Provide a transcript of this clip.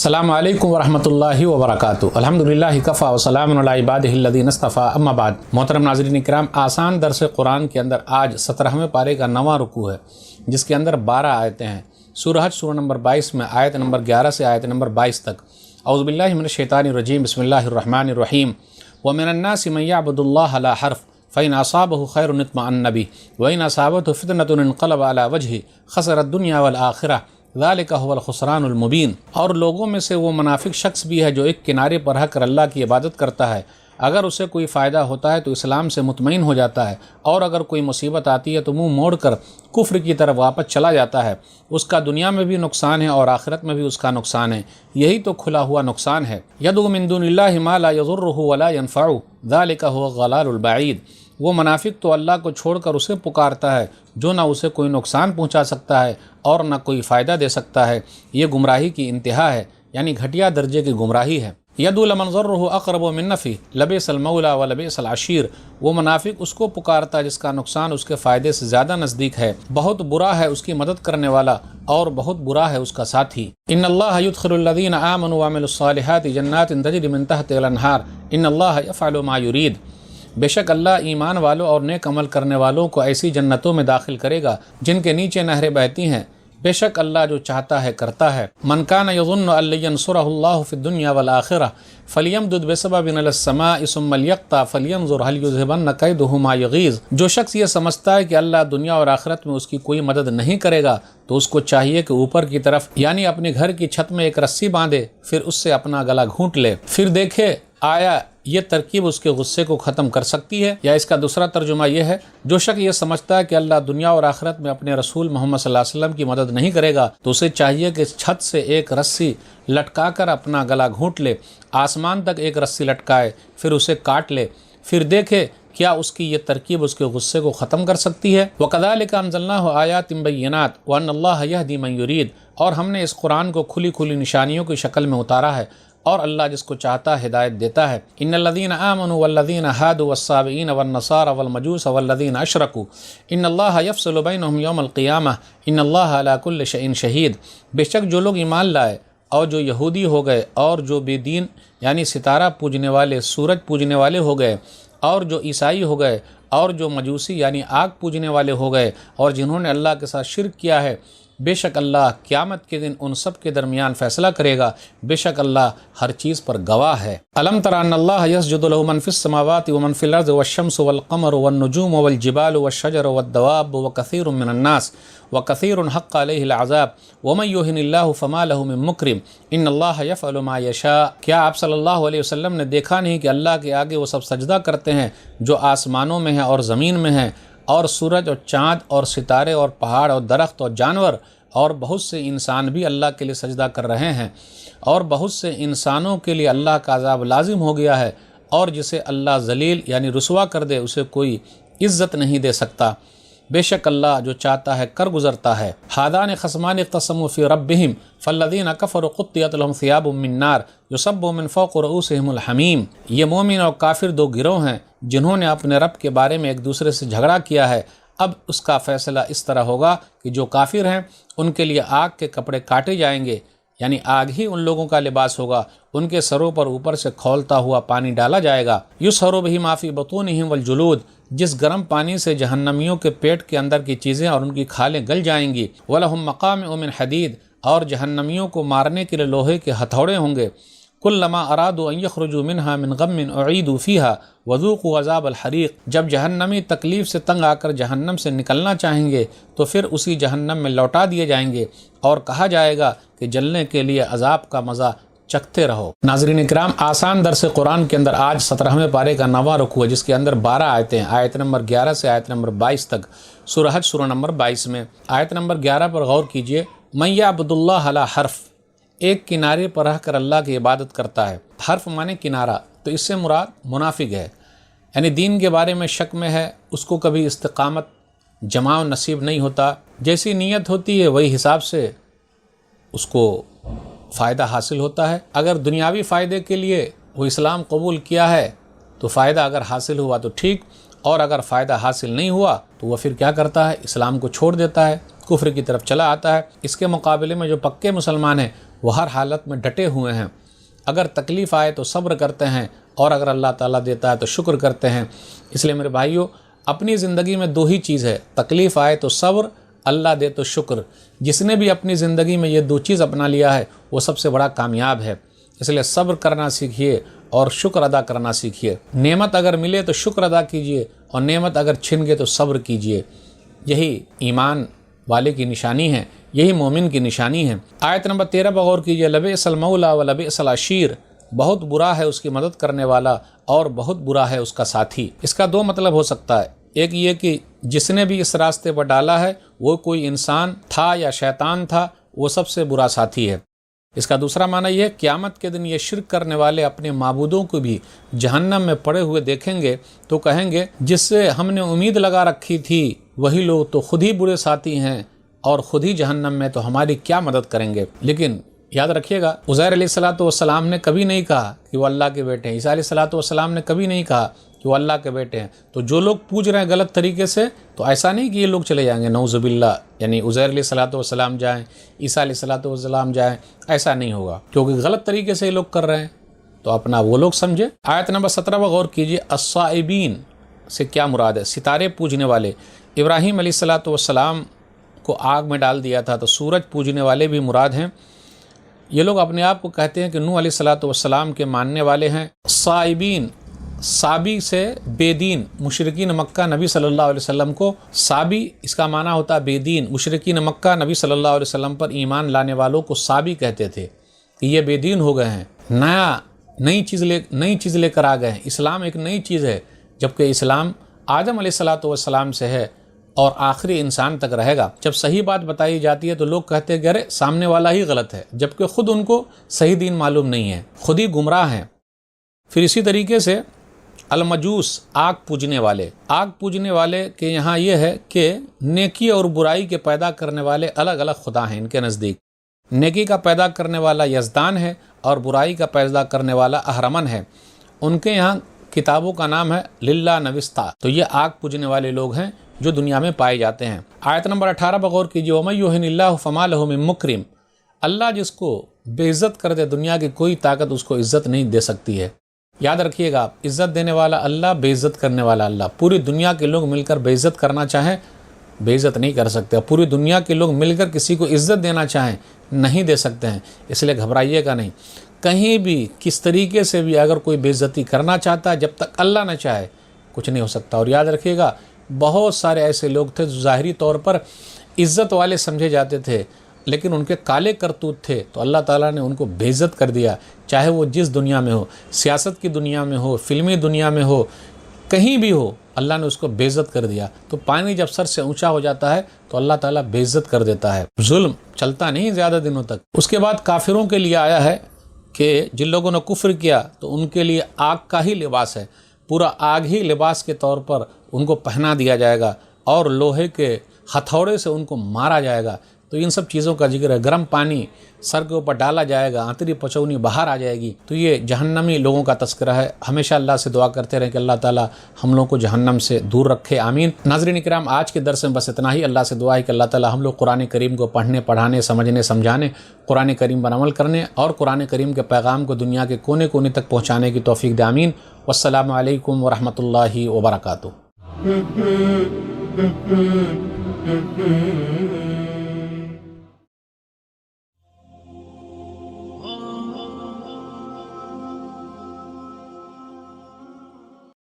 السلام علیکم ورحمۃ اللہ وبرکاتہ۔ الحمدللہ کفا وسلام علی عبادہ الذین اصطفیٰ، اما بعد۔ محترم ناظرین کرام، آسان درس قرآن کے اندر آج 17ویں پارے کا 9واں رکوع ہے، جس کے اندر 12 آیتیں ہیں۔ سورہ حج سورہ نمبر 22 میں آیت نمبر 11 سے آیت نمبر 22 تک۔ اعوذ باللہ من الشیطان الرجیم، بسم اللہ الرحمن الرحیم۔ ومن الناس من یعبد اللہ علی حرف فإن أصابه خير اطمأن به وإن أصابته فتنة انقلب على وجهه خسر الدنيا والآخرة ذلك هو الخسران المبین۔ اور لوگوں میں سے وہ منافق شخص بھی ہے جو ایک کنارے پر رہ کر اللہ کی عبادت کرتا ہے، اگر اسے کوئی فائدہ ہوتا ہے تو اسلام سے مطمئن ہو جاتا ہے، اور اگر کوئی مصیبت آتی ہے تو منہ موڑ کر کفر کی طرف واپس چلا جاتا ہے۔ اس کا دنیا میں بھی نقصان ہے اور آخرت میں بھی اس کا نقصان ہے، یہی تو کھلا ہوا نقصان ہے۔ یدعو من دون اللہ ما لا یضرہ ولا ینفعہ ذلک هو الضلال البعید۔ وہ منافق تو اللہ کو چھوڑ کر اسے پکارتا ہے جو نہ اسے کوئی نقصان پہنچا سکتا ہے اور نہ کوئی فائدہ دے سکتا ہے۔ یہ گمراہی کی انتہا ہے، یعنی گھٹیا درجے کی گمراہی ہے۔ یدعو لمن ضرہ اقرب من نفعہ لبئس المولا ولبئس العشیر۔ وہ منافق اس کو پکارتا ہے جس کا نقصان اس کے فائدے سے زیادہ نزدیک ہے، بہت برا ہے اس کی مدد کرنے والا اور بہت برا ہے اس کا ساتھی۔ ان اللہ يدخل الذین آمنوا وعملوا الصالحات جنات تجری من تحتها الانہار ان اللہ یفعل ما یرید۔ بے شک اللہ ایمان والوں اور نیک عمل کرنے والوں کو ایسی جنتوں میں داخل کرے گا جن کے نیچے نہریں بہتی ہیں، بے شک اللہ جو چاہتا ہے کرتا ہے۔ من کان یظن ان لن ینصرہ اللہ فی الدنیا والآخرہ فلیمدد بسبب الی السماء ثم لیقطع فلینظر هل یذهبن کیدہ ما یغیظ۔ جو شخص یہ سمجھتا ہے کہ اللہ دنیا اور آخرت میں اس کی کوئی مدد نہیں کرے گا تو اس کو چاہیے کہ اوپر کی طرف یعنی اپنے گھر کی چھت میں ایک رسی باندھے، پھر اس سے اپنا گلا گھونٹ لے، پھر دیکھے آیا یہ ترکیب اس کے غصے کو ختم کر سکتی ہے۔ یا اس کا دوسرا ترجمہ یہ ہے، جو شخص یہ سمجھتا ہے کہ اللہ دنیا اور آخرت میں اپنے رسول محمد صلی اللہ علیہ وسلم کی مدد نہیں کرے گا تو اسے چاہیے کہ اس چھت سے ایک رسی لٹکا کر اپنا گلا گھونٹ لے، آسمان تک ایک رسی لٹکائے، پھر اسے کاٹ لے، پھر دیکھے کیا اس کی یہ ترکیب اس کے غصے کو ختم کر سکتی ہے۔ وَكَذَلِكَ أَنزَلْنَاهُ آيَاتٍ بَيِّنَاتٍ وَأَنَّ اللَّهَ يَهْدِي مَن يُرِيدُ۔ اور ہم نے اس قرآن کو کھلی کھلی نشانیوں کی شکل میں اتارا ہے اور اللہ جس کو چاہتا ہے ہدایت دیتا ہے۔ ان الذین آمنوا والذین ہادوا والصابئین والنصارى والمجوس والذین اشرکوا ان اللہ یفصل بینہم یوم القیامہ ان اللہ علی کل شیء شہید۔ بے شک جو لوگ ایمان لائے اور جو یہودی ہو گئے اور جو بے دین یعنی ستارہ پوجنے والے سورج پوجنے والے ہو گئے اور جو عیسائی ہو گئے اور جو مجوسی یعنی آگ پوجنے والے ہو گئے اور جنہوں نے اللہ کے ساتھ شرک کیا ہے، بے شک اللہ قیامت کے دن ان سب کے درمیان فیصلہ کرے گا، بے شک اللہ ہر چیز پر گواہ ہے۔ الم تر ان اللہ یسجد له من فی السماوات ومن فی الارض والشمس والقمر والنجوم والجبال والشجر والدواب وکثیر من الناس وکثیر حق علیہ العذاب ومن یہن اللہ فما له من مکرم ان اللہ یفعل ما یشاء۔ کیا آپ صلی اللہ علیہ وسلم نے دیکھا نہیں کہ اللہ کے آگے وہ سب سجدہ کرتے ہیں جو آسمانوں میں ہیں اور زمین میں ہیں، اور سورج اور چاند اور ستارے اور پہاڑ اور درخت اور جانور، اور بہت سے انسان بھی اللہ کے لیے سجدہ کر رہے ہیں، اور بہت سے انسانوں کے لیے اللہ کا عذاب لازم ہو گیا ہے، اور جسے اللہ ذلیل یعنی رسوا کر دے اسے کوئی عزت نہیں دے سکتا۔ بے شک اللہ جو چاہتا ہے کر گزرتا ہے۔ ہادان خصمان اختصموا فی ربہم فالذین کفروا قطعت لهم ثیاب من نار یصب من فوق رؤوسہم الحمیم۔ یہ مومن اور کافر دو گروہ ہیں جنہوں نے اپنے رب کے بارے میں ایک دوسرے سے جھگڑا کیا ہے۔ اب اس کا فیصلہ اس طرح ہوگا کہ جو کافر ہیں ان کے لیے آگ کے کپڑے کاٹے جائیں گے، یعنی آگ ہی ان لوگوں کا لباس ہوگا، ان کے سروں پر اوپر سے کھولتا ہوا پانی ڈالا جائے گا۔ یسحر بہ ما فی بطونہم والجلود۔ جس گرم پانی سے جہنمیوں کے پیٹ کے اندر کی چیزیں اور ان کی کھالیں گل جائیں گی۔ ولہم مقامع من حدید۔ اور جہنمیوں کو مارنے کے لیے لوہے کے ہتھوڑے ہوں گے۔ کلما ارادوا ان یخرجوا منها من غم اعیدوا فیها وذوقوا عذاب الحریق۔ جب جہنمی تکلیف سے تنگ آ کر جہنم سے نکلنا چاہیں گے تو پھر اسی جہنم میں لوٹا دیے جائیں گے اور کہا جائے گا کہ جلنے کے لیے عذاب کا مزہ چکھتے رہو۔ ناظرین کرام، آسان درس قرآن کے اندر آج 17ویں پارے کا 9واں رکوع ہے، جس کے اندر 12 آیتیں ہیں، آیت نمبر 11 سے آیت نمبر 22 تک۔ سورہ حج سورہ نمبر 22 میں آیت نمبر 11 پر غور کیجئے۔ من یعبد اللہ علی حرف، ایک کنارے پر رہ کر اللہ کی عبادت کرتا ہے۔ حرف مانے کنارہ، تو اس سے مراد منافق ہے، یعنی دین کے بارے میں شک میں ہے، اس کو کبھی استقامت جماع نصیب نہیں ہوتا، جیسی نیت ہوتی ہے وہی حساب سے اس کو فائدہ حاصل ہوتا ہے۔ اگر دنیاوی فائدے کے لیے وہ اسلام قبول کیا ہے تو فائدہ اگر حاصل ہوا تو ٹھیک، اور اگر فائدہ حاصل نہیں ہوا تو وہ پھر کیا کرتا ہے، اسلام کو چھوڑ دیتا ہے، کفر کی طرف چلا آتا ہے۔ اس کے مقابلے میں جو پکے مسلمان ہیں وہ ہر حالت میں ڈٹے ہوئے ہیں، اگر تکلیف آئے تو صبر کرتے ہیں، اور اگر اللہ تعالیٰ دیتا ہے تو شکر کرتے ہیں۔ اس لیے میرے بھائیوں، اپنی زندگی میں دو ہی چیز ہے، تکلیف آئے تو صبر، اللہ دے تو شکر۔ جس نے بھی اپنی زندگی میں یہ دو چیز اپنا لیا ہے وہ سب سے بڑا کامیاب ہے۔ اس لیے صبر کرنا سیکھیے اور شکر ادا کرنا سیکھیے۔ نعمت اگر ملے تو شکر ادا کیجیے، اور نعمت اگر چھن گئے تو صبر کیجیے۔ یہی ایمان والے کی نشانی ہے، یہی مومن کی نشانی ہے۔ آیت نمبر 13 پر غور کیجیے، لبئس المولا و لبئس العشیر، بہت برا ہے اس کی مدد کرنے والا اور بہت برا ہے اس کا ساتھی۔ اس کا دو مطلب ہو سکتا ہے، ایک یہ کہ جس نے بھی اس راستے پر ڈالا ہے وہ کوئی انسان تھا یا شیطان تھا، وہ سب سے برا ساتھی ہے۔ اس کا دوسرا معنی یہ ہے، قیامت کے دن یہ شرک کرنے والے اپنے معبودوں کو بھی جہنم میں پڑے ہوئے دیکھیں گے تو کہیں گے جس سے ہم نے امید لگا رکھی تھی وہی لوگ تو خود ہی برے ساتھی ہیں اور خود ہی جہنم میں، تو ہماری کیا مدد کریں گے۔ لیکن یاد رکھیے گا، عزیر علیہ السلام نے کبھی نہیں کہا کہ وہ اللہ کے بیٹے ہیں، عیسیٰ علیہ السلام نے کبھی نہیں کہا کہ وہ اللہ کے بیٹے ہیں۔ تو جو لوگ پوچھ رہے ہیں غلط طریقے سے، تو ایسا نہیں کہ یہ لوگ چلے جائیں گے نعوذ باللہ، یعنی عزیر علیہ السلام جائیں، عیسیٰ علیہ السلام جائیں، ایسا نہیں ہوگا، کیونکہ غلط طریقے سے یہ لوگ کر رہے ہیں، تو اپنا وہ لوگ سمجھے۔ آیت نمبر 17 پر غور کیجیے، الصائبین سے کیا مراد ہے؟ ستارے پوجنے والے۔ ابراہیم علیہ السلام کو آگ میں ڈال دیا تھا، تو سورج پوجنے والے بھی مراد ہیں۔ یہ لوگ اپنے آپ کو کہتے ہیں کہ نوح علیہ السلام کے ماننے والے ہیں۔ صائبین، صابی سے بے دین، مشرکین مکہ نبی صلی اللہ علیہ وسلم کو، صابی اس کا معنی ہوتا ہے بے دین، مشرکین مکہ نبی صلی اللہ علیہ وسلم پر ایمان لانے والوں کو صابی کہتے تھے کہ یہ بے دین ہو گئے ہیں، نئی چیز لے کر آ گئے ہیں۔ اسلام ایک نئی چیز ہے، جبکہ اسلام آدم علیہ السلام سے ہے اور آخری انسان تک رہے گا۔ جب صحیح بات بتائی جاتی ہے تو لوگ کہتے ہیں کہ ارے سامنے والا ہی غلط ہے، جبکہ خود ان کو صحیح دین معلوم نہیں ہے، خود ہی گمراہ ہیں۔ پھر اسی طریقے سے المجوس، آگ پوجنے والے کے یہاں یہ ہے کہ نیکی اور برائی کے پیدا کرنے والے الگ الگ خدا ہیں ان کے نزدیک۔ نیکی کا پیدا کرنے والا یزدان ہے اور برائی کا پیدا کرنے والا اہرمن ہے۔ ان کے یہاں کتابوں کا نام ہے للہ نوستہ، تو یہ آگ پوجنے والے لوگ ہیں جو دنیا میں پائے جاتے ہیں۔ آیت نمبر 18 پر غور کیجیے، وَمَن يُهِنِ اللَّهُ فَمَا لَهُ مِن مُكْرِمٍ، اللہ جس کو بے عزت کر دے، دنیا کی کوئی طاقت اس کو عزت نہیں دے سکتی ہے۔ یاد رکھیے گا، عزت دینے والا اللہ، بے عزت کرنے والا اللہ۔ پوری دنیا کے لوگ مل کر بے عزت کرنا چاہیں، بے عزت نہیں کر سکتے۔ پوری دنیا کے لوگ مل کر کسی کو عزت دینا چاہیں، نہیں دے سکتے ہیں۔ اس لیے گھبرائیے گا نہیں، کہیں بھی کس طریقے سے بھی اگر کوئی بے عزتی کرنا چاہتا ہے، جب تک اللہ نہ چاہے کچھ نہیں ہو سکتا۔ اور یاد رکھیے گا، بہت سارے ایسے لوگ تھے جو ظاہری طور پر عزت والے سمجھے جاتے تھے، لیکن ان کے کالے کرتوت تھے، تو اللہ تعالیٰ نے ان کو بے عزت کر دیا، چاہے وہ جس دنیا میں ہو، سیاست کی دنیا میں ہو، فلمی دنیا میں ہو، کہیں بھی ہو، اللہ نے اس کو بے عزت کر دیا۔ تو پانی جب سر سے اونچا ہو جاتا ہے تو اللہ تعالیٰ بے عزت کر دیتا ہے۔ ظلم چلتا نہیں زیادہ دنوں تک۔ اس کے بعد کافروں کے لیے آیا ہے کہ جن لوگوں نے کفر کیا تو ان کے لیے آگ کا ہی لباس ہے، پورا آگ ہی لباس کے طور پر ان کو پہنا دیا جائے گا، اور لوہے کے ہتھوڑے سے ان کو مارا جائے گا۔ تو ان سب چیزوں کا ذکر ہے۔ گرم پانی سر کے اوپر ڈالا جائے گا، آنتری پچونی باہر آ جائے گی۔ تو یہ جہنمی لوگوں کا تذکرہ ہے۔ ہمیشہ اللہ سے دعا کرتے رہیں کہ اللہ تعالیٰ ہم لوگوں کو جہنم سے دور رکھے، آمین۔ ناظرین کرام، آج کے درس میں بس اتنا ہی۔ اللہ سے دعا ہے کہ اللہ تعالیٰ ہم لوگ قرآن کریم کو پڑھنے، پڑھانے، سمجھنے، سمجھانے، قرآن کریم پر عمل کرنے اور قرآن کریم کے پیغام کو دنیا کے کونے کونے تک پہنچانے کی توفیق دے، آمین۔ والسلام علیکم ورحمۃ اللہ وبرکاتہ۔